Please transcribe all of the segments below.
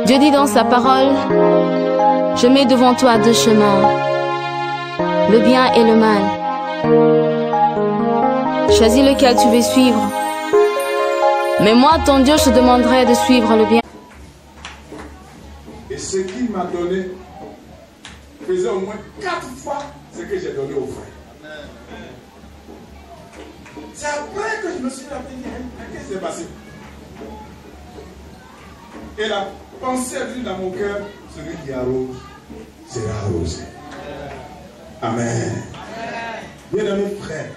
Dieu dit dans sa parole, je mets devant toi deux chemins, le bien et le mal. Choisis lequel tu veux suivre. Mais moi, ton Dieu, je te demanderai de suivre le bien. Et ce qu'il m'a donné faisait au moins 4 fois ce que j'ai donné aux frères. C'est après que je me suis rappelé, qu'est-ce qui s'est passé? Et la pensée est venue dans mon cœur, celui qui arrose sera arrosé. Amen. Bien-aimés frères,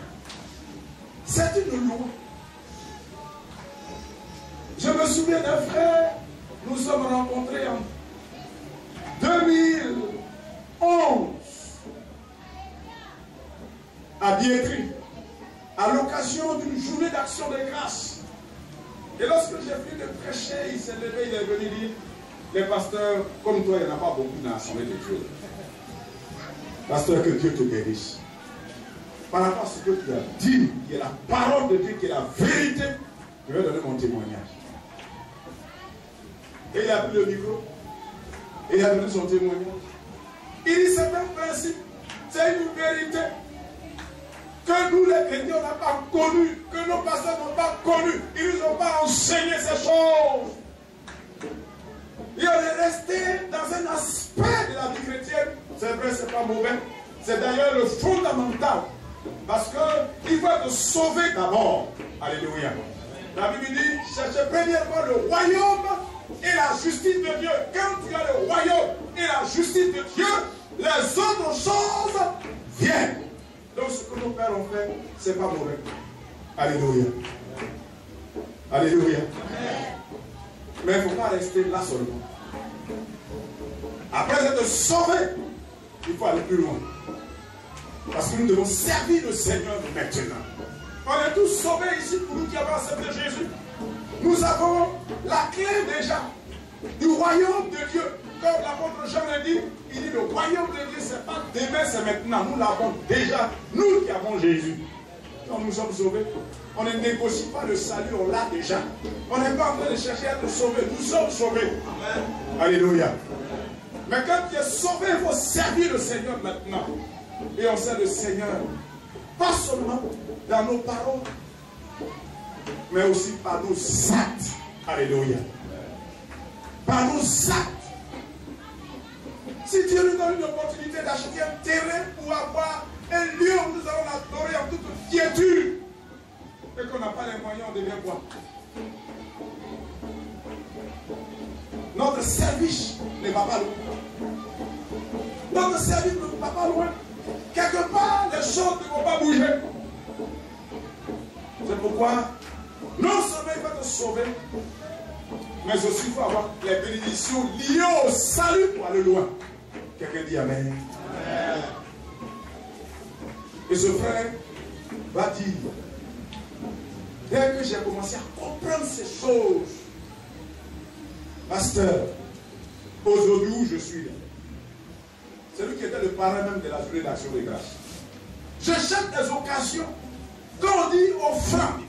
c'est une loi. Je me souviens d'un frère, nous sommes rencontrés en 2011 à Biétry, à l'occasion d'une journée d'action de grâce. Et lorsque j'ai fini de prêcher, il s'est levé, il est venu dire, les pasteurs, comme toi, il n'y en a pas beaucoup dans l'assemblée de Dieu. Pasteur, que Dieu te guérisse. Par rapport à ce que tu as dit, qui est la parole de Dieu, qui est la vérité, je vais donner mon témoignage. Et il a pris le micro, et il a donné son témoignage. Il dit, c'est un principe, c'est une vérité que nous les chrétiens n'avons pas connu, que nos pasteurs n'ont pas connu. Ils ne nous ont pas enseigné ces choses. Et on est resté dans un aspect de la vie chrétienne. C'est vrai, c'est pas mauvais. C'est d'ailleurs le fondamental. Parce qu'il faut être sauvé d'abord. Alléluia. La Bible dit, cherchez premièrement le royaume et la justice de Dieu. Quand tu as le royaume et la justice de Dieu, les autres choses viennent. Donc ce que nos pères ont fait, c'est pas mauvais. Alléluia. Alléluia. Mais il ne faut pas rester là seulement. Après être sauvé, il faut aller plus loin. Parce que nous devons servir le Seigneur maintenant. On est tous sauvés ici pour nous qui avons accepté Jésus. Nous avons la clé déjà du royaume de Dieu. Comme l'apôtre Jean l'a dit, il dit le royaume de Dieu, ce n'est pas demain, c'est maintenant. Nous l'avons déjà, nous qui avons Jésus. Donc nous sommes sauvés. On ne négocie pas le salut, on l'a déjà. On n'est pas en train de chercher à être sauvé. Nous sommes sauvés. Amen. Alléluia. Mais quand tu es sauvé, il faut servir le Seigneur maintenant. Et on sert le Seigneur, pas seulement dans nos paroles, mais aussi par nos actes. Alléluia. Par nos actes. Si Dieu nous donne une opportunité d'acheter un terrain pour avoir un lieu où nous allons l'adorer en toute quiétude, et qu'on n'a pas les moyens, on devient quoi? Notre service ne va pas loin. Notre service ne va pas loin. Quelque part, les choses ne vont pas bouger. C'est pourquoi, non seulement il va te sauver, mais aussi il faut avoir les bénédictions liées au salut pour aller loin. Quelqu'un dit Amen. Amen. Et ce frère va dire, dès que j'ai commencé à comprendre ces choses, pasteur, aujourd'hui où je suis là, c'est lui qui était le parrain même de la journée d'action de grâce. Je cherche des occasions. Quand on dit offrande,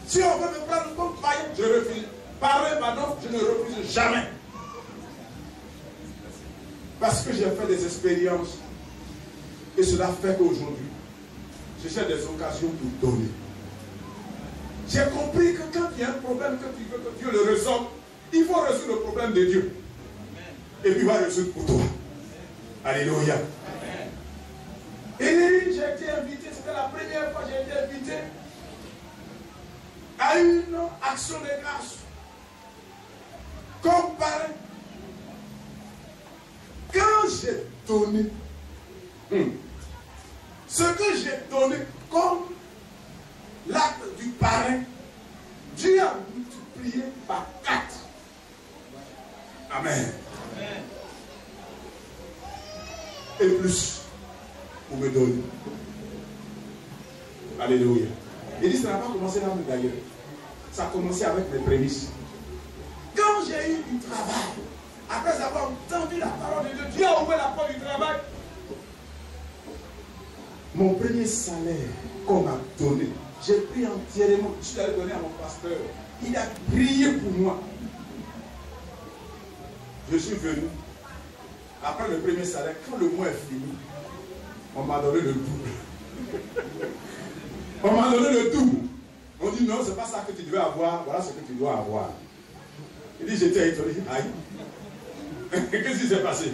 si on veut me prendre comme païen, je refuse. Parrain, pardon, je ne refuse jamais. Parce que j'ai fait des expériences. Et cela fait qu'aujourd'hui, je cherche des occasions pour donner. J'ai compris que quand il y a un problème que tu veux que Dieu le résolve, il faut résoudre le problème de Dieu. Et puis il va résoudre pour toi. Alléluia. Et j'ai été invité, c'était la première fois que j'ai été invité à une action de grâce. Comme parrain. Quand j'ai donné, ce que j'ai donné comme l'acte du parrain, Dieu a multiplié par 4. Amen. Amen. Et plus pour me donner. Alléluia. Il dit, ça n'a pas commencé là d'ailleurs. Ça a commencé avec mes prémices. Quand j'ai eu du travail, après avoir entendu la parole de Dieu, Dieu a ouvert la porte du travail. Mon premier salaire qu'on m'a donné, j'ai pris entièrement, je l'ai donné à mon pasteur. Il a prié pour moi. je suis venu. Après le premier salaire, quand le mois est fini, on m'a donné le double. On m'a donné le double. On dit non, c'est pas ça que tu devais avoir, voilà ce que tu dois avoir. Il dit, j'étais étonné. Aïe. Qu'est-ce qui s'est passé?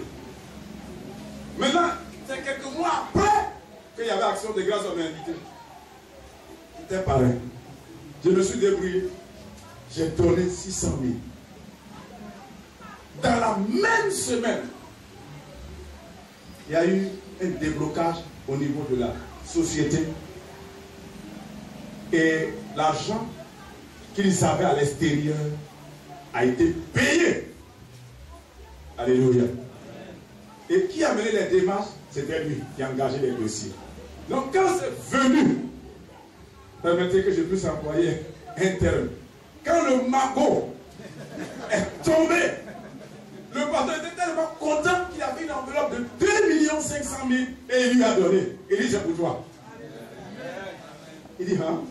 Maintenant, c'est quelques mois après qu'il y avait Action de grâce, on m'a invité. J'étais pareil. Je me suis débrouillé. J'ai donné 600 000. Dans la même semaine, il y a eu un déblocage au niveau de la société. Et l'argent qu'ils avaient à l'extérieur a été payé. Alléluia. Et qui a mené les démarches? C'était lui qui a engagé les dossiers. Donc quand c'est venu, permettez que je puisse employer un terme. Quand le magot est tombé, le patron était tellement content qu'il a fait une enveloppe de 2 500 000 et il lui a donné. Il dit, c'est pour toi. Il dit, hein?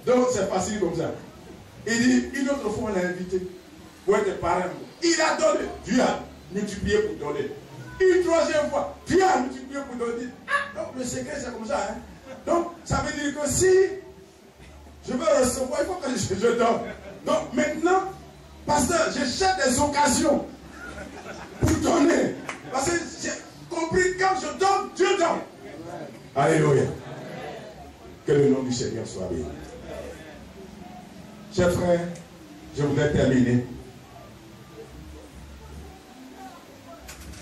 Donc c'est facile comme ça. Il dit, une autre fois on l'a invité pour être parrain. Il a donné. Dieu a multiplié pour donner. Une troisième fois, Dieu a multiplié pour donner. Ah, donc le secret c'est comme ça. Hein? Donc ça veut dire que si je veux recevoir, il faut que je donne. Donc maintenant, pasteur, je cherche des occasions pour donner. Parce que j'ai compris quand je donne, Dieu donne. Alléluia. Que le nom du Seigneur soit béni. Chers frères, je voudrais terminer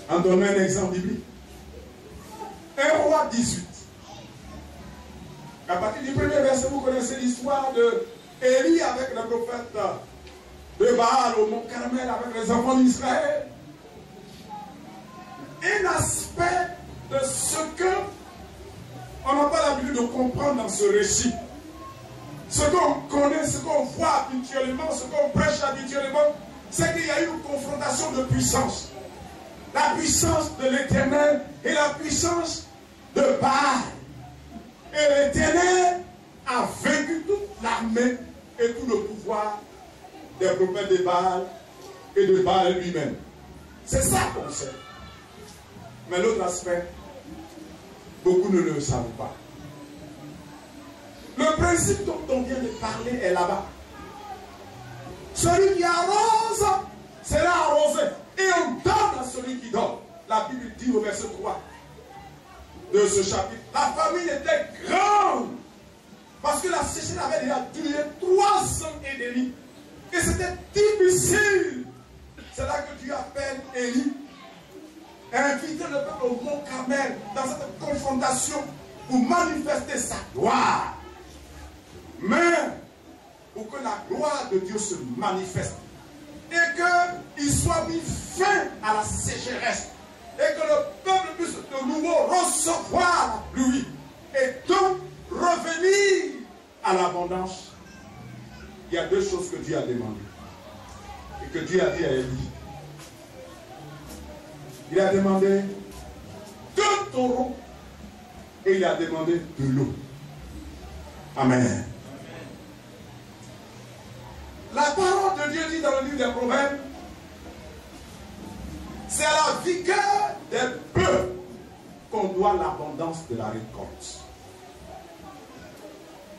en donnant un exemple biblique. Un roi 18. À partir du premier verset, vous connaissez l'histoire de Élie avec le prophète de Baal au mont Carmel avec les enfants d'Israël. Un aspect de ce que on n'a pas l'habitude de comprendre dans ce récit. Ce qu'on connaît, ce qu'on voit habituellement, ce qu'on prêche habituellement, c'est qu'il y a eu une confrontation de puissance. La puissance de l'Éternel et la puissance de Baal. Et l'Éternel a vaincu toute l'armée et tout le pouvoir des prophètes de Baal et de Baal lui-même. C'est ça qu'on sait. Mais l'autre aspect, beaucoup ne le savent pas. Le principe dont on vient de parler est là-bas. Celui qui arrose, c'est là arrosé. Et on donne à celui qui donne. La Bible dit au verset 3 de ce chapitre, la famine était grande. Parce que la sécheresse avait déjà duré 3 ans et demi. Et c'était difficile. C'est là que Dieu appelle Élie, inviter le peuple au mont Carmel dans cette confrontation pour manifester sa gloire. Mais pour que la gloire de Dieu se manifeste et qu'il soit mis fin à la sécheresse et que le peuple puisse de nouveau recevoir la pluie et donc revenir à l'abondance, il y a 2 choses que Dieu a demandées et que Dieu a dit à Élie. Il a demandé 2 taureaux et il a demandé de l'eau. Amen. La parole de Dieu dit dans le livre des Proverbes, c'est à la vigueur des bœufs qu'on doit l'abondance de la récolte.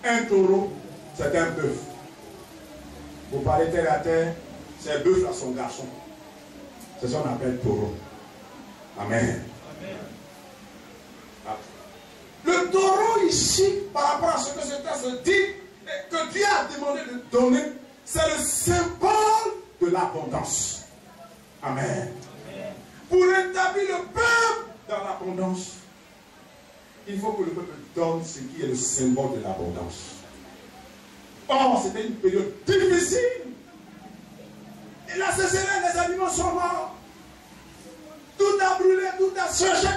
Un taureau, c'est un bœuf. Vous parlez terre à terre, c'est bœuf à son garçon. C'est ce qu'on appelle taureau. Amen. Amen. Le taureau ici, par rapport à ce que ce texte dit, que Dieu a demandé de donner, c'est le symbole de l'abondance. Amen. Pour établir le peuple dans l'abondance, il faut que le peuple donne ce qui est le symbole de l'abondance. Or, c'était une période difficile. Et la sécheresse, les animaux sont morts. Tout a brûlé, tout a séché.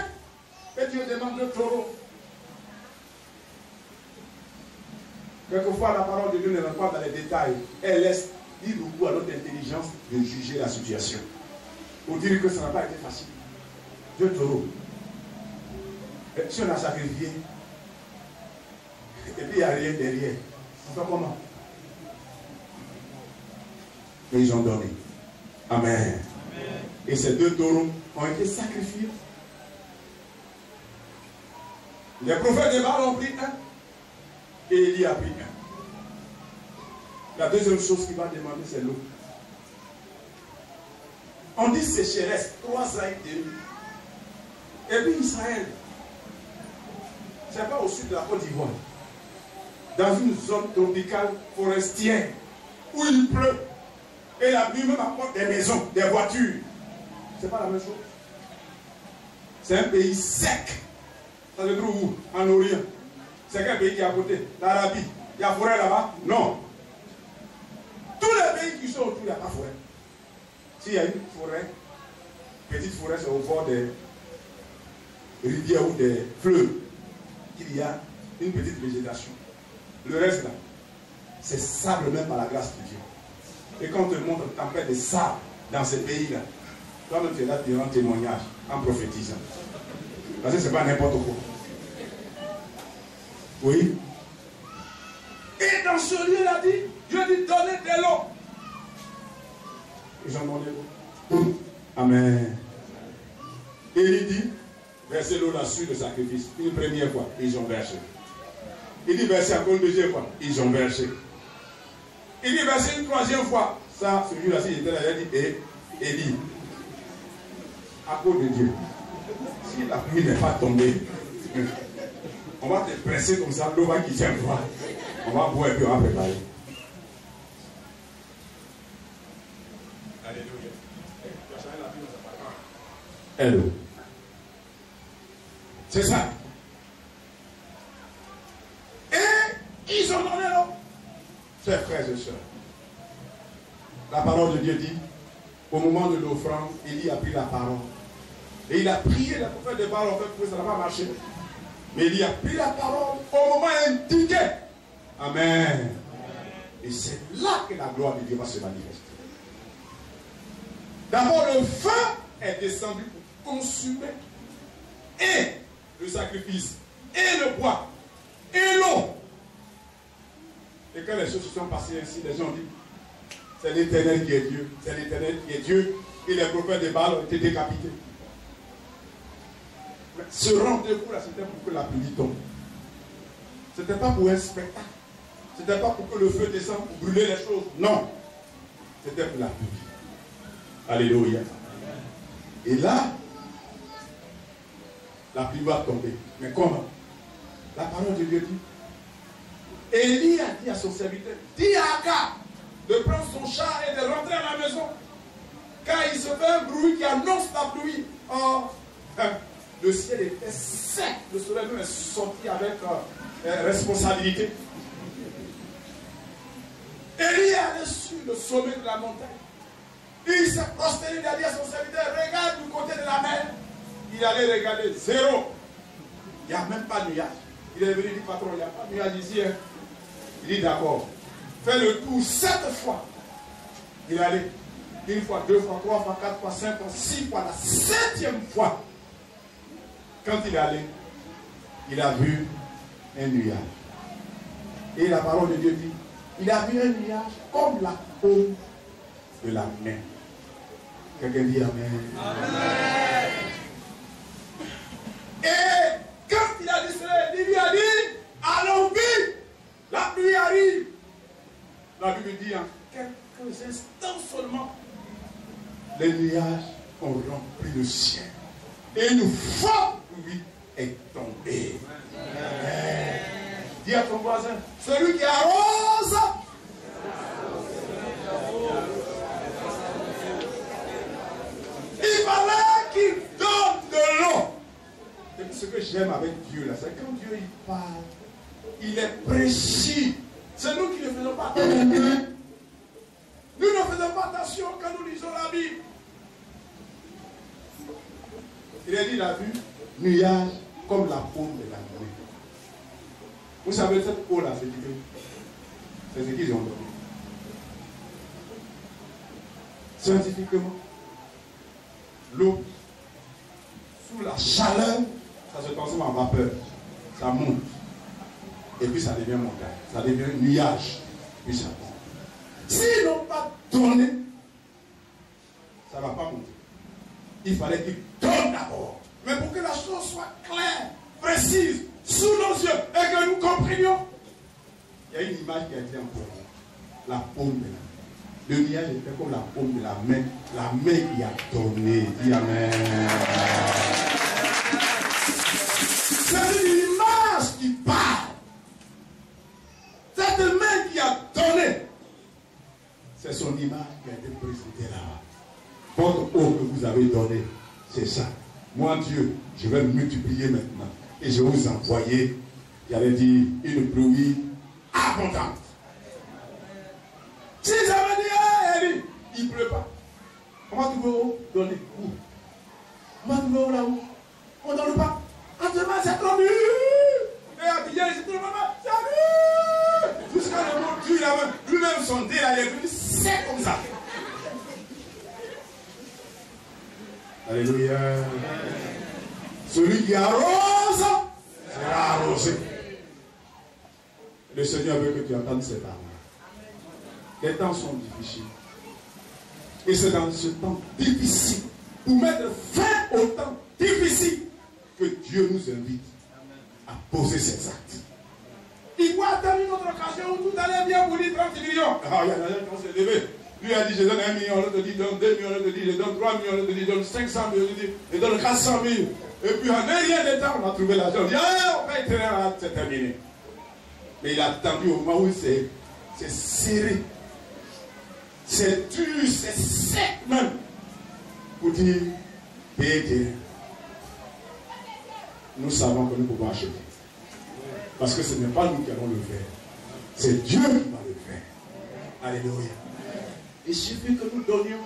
Et Dieu demande le taureau. Quelquefois, la parole de Dieu ne va pas dans les détails. Elle laisse dire beaucoup à notre intelligence de juger la situation. Pour dire que ça n'a pas été facile. Dieu taureau. Et si on a sacrifié, et puis il n'y a rien derrière, on fait comment? Et ils ont donné. Amen. Et ces 2 taureaux ont été sacrifiés. Les prophètes de Baal ont pris un. Et Élie a pris un. La deuxième chose qu'il va demander, c'est l'eau. On dit sécheresse, 3 ans et demi. Et puis Israël, c'est pas au sud de la Côte d'Ivoire, dans une zone tropicale forestière, où il pleut, et la pluie même apporte des maisons, des voitures. C'est pas la même chose. C'est un pays sec. Ça se trouve où? En Orient. C'est quel pays qui est à côté? L'Arabie. Il y a forêt là-bas? Non. Tous les pays qui sont autour, il n'y a pas de forêt. S'il y a une forêt, petite forêt, c'est au bord des rivières ou des fleuves qu'il y a une petite végétation. Le reste là, c'est sable même par la grâce de Dieu. Et quand on te montre une tempête de sable dans ces pays-là, toi-même tu es là pour rendre témoignage en prophétisant. Parce que ce n'est pas n'importe quoi. Oui. Et dans ce lieu-là, Dieu dit donnez de l'eau. Ils ont demandé l'eau. Amen. Et il dit versez l'eau là sur le sacrifice. Une première fois, ils ont versé. Il dit versez encore une deuxième fois, ils ont versé. Il dit versez une troisième fois. Ça, celui-là, s'il était là, il a dit et dit à cause de Dieu, si la pluie n'est pas tombée, on va te presser comme ça, l'eau va quitter un fois. On va boire et puis on va préparer. Alléluia. Hello. C'est ça. Et ils ont donné l'eau. Chers frères et sœurs, la parole de Dieu dit, au moment de l'offrande, Élie a pris la parole. Et il a prié, le prophète de Baal, en fait, ça n'a pas marché. Mais Élie a pris la parole au moment indiqué. Amen. Et c'est là que la gloire de Dieu va se manifester. D'abord, le feu est descendu pour consumer et le sacrifice, et le bois, et l'eau. Et quand les choses se sont passées ainsi, les gens disent, c'est l'Éternel qui est Dieu, c'est l'Éternel qui est Dieu, et les prophètes de Baal ont été décapités. Ce rendez-vous-là, c'était pour que la pluie tombe. Ce n'était pas pour un spectacle. Ce n'était pas pour que le feu descende, pour brûler les choses. Non. C'était pour la pluie. Alléluia. Et là, la pluie va tomber. Mais comment? La parole de Dieu dit. Élie a dit à son serviteur, dis à Akab de prendre son char et de rentrer à la maison. Car il se fait un bruit qui annonce la pluie. Or, le ciel était sec. Le soleil même est sorti avec responsabilité. Élie est sur le sommet de la montagne. Il s'est prosterné, il a dit à son serviteur, regarde du côté de la mer. Il allait regarder, zéro. Il n'y a même pas de nuage. Il est venu, il dit, patron, il n'y a pas de nuage ici. Hein. Il dit, d'accord. Fais le tour 7 fois. Il est allé. 1 fois, 2 fois, 3 fois, 4 fois, 5 fois, 6 fois. La 7e fois, quand il est allé, il a vu un nuage. Et la parole de Dieu dit, il a vu un nuage comme la paume de la main. Quelqu'un dit Amen. Amen. Et quand il a dit cela, il lui a dit, allons vite, la pluie arrive. La Bible dit en quelques instants seulement, les nuages ont rempli le ciel. Et une forte pluie est tombée. Amen. Dis à ton voisin, celui qui arrose, il fallait qu'il donne de l'eau. Et puis ce que j'aime avec Dieu là, c'est quand Dieu il parle, il est précis. C'est nous qui ne faisons pas attention. Nous ne faisons pas attention quand nous lisons la Bible. Il a dit, il a vu nuage comme la paume de la main. Vous savez, cette eau là, c'est ce qu'ils ont donné. Scientifiquement, l'eau, sous la chaleur, ça se transforme en vapeur. Ça monte. Et puis ça devient montagne. Ça devient nuage. Puis ça monte. S'ils n'ont pas donné, ça ne va pas monter. il fallait qu'il donne d'abord. Mais pour que la chose soit claire, précise, sous nos yeux, et que nous comprenions, il y a une image qui a été employée. La paume de la main. Le nuage était comme la paume de la main qui a donné. Dis Amen. C'est une image qui parle. Cette main qui a donné, c'est son image qui a été présentée là. Votre eau que vous avez donnée, c'est ça. Moi, Dieu, je vais multiplier maintenant. Et je vais vous envoyer, j'allais dire, une pluie abondante. Si j'avais dit, Eli, il ne pleut pas. Comment tu veux donner? Où? Comment tu veux là-haut? On ne donne pas. En demain, c'est trop dur. Et à Bidjan, c'est trop mal. C'est dur. Jusqu'à le mot Dieu, lui-même, son dé, il est venu sec comme ça. Alléluia. Celui qui arrose sera arrosé. Le Seigneur veut que tu entendes ces paroles. Les temps sont difficiles. Et c'est dans ce temps difficile, pour mettre fin au temps difficile, que Dieu nous invite à poser ses actes. Il doit attendre une autre occasion où tout allait bien pour lui 30 millions. Ah, il y a des gens qui s'est levé. Lui a dit, je donne 1 million, l'autre dit, donne 2 millions, l'autre dit, je donne 3 millions, l'autre dit, donne 500 000, l'autre dit, je donne 400 000. Et puis en un rien de temps, on a trouvé l'argent. On dit, on paye très rare, c'est terminé. Mais il a attendu au moment où c'est serré. C'est dur, c'est sec même. Pour dire, payez. Nous savons que nous pouvons acheter. Parce que ce n'est pas nous qui allons le faire. C'est Dieu qui va le faire. Alléluia. Il suffit que nous donnions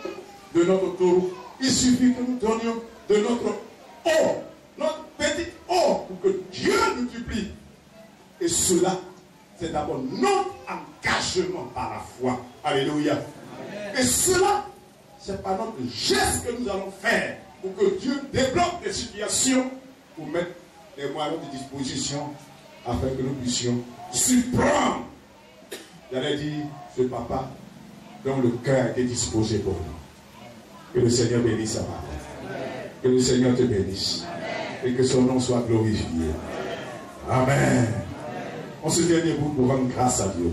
de notre taureau. Il suffit que nous donnions de notre eau. Notre petite eau. Pour que Dieu nous supplie. Et cela, c'est d'abord notre engagement par la foi. Alléluia. Et cela, c'est par notre geste que nous allons faire pour que Dieu débloque des situations pour mettre les moyens de disposition afin que nous puissions surprendre. J'allais dire, ce papa dont le cœur a été disposé pour nous. Que le Seigneur bénisse sa parole. Que le Seigneur te bénisse. Et que son nom soit glorifié. Amen. On se tient debout pour rendre grâce à Dieu.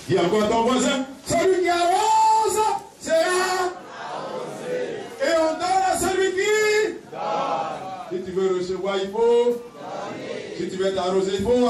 Dis encore à ton voisin, celui qui arrose, c'est arrosé. Et on donne à celui qui donne. Si tu veux recevoir, il faut. Si tu veux t'arroser, il faut.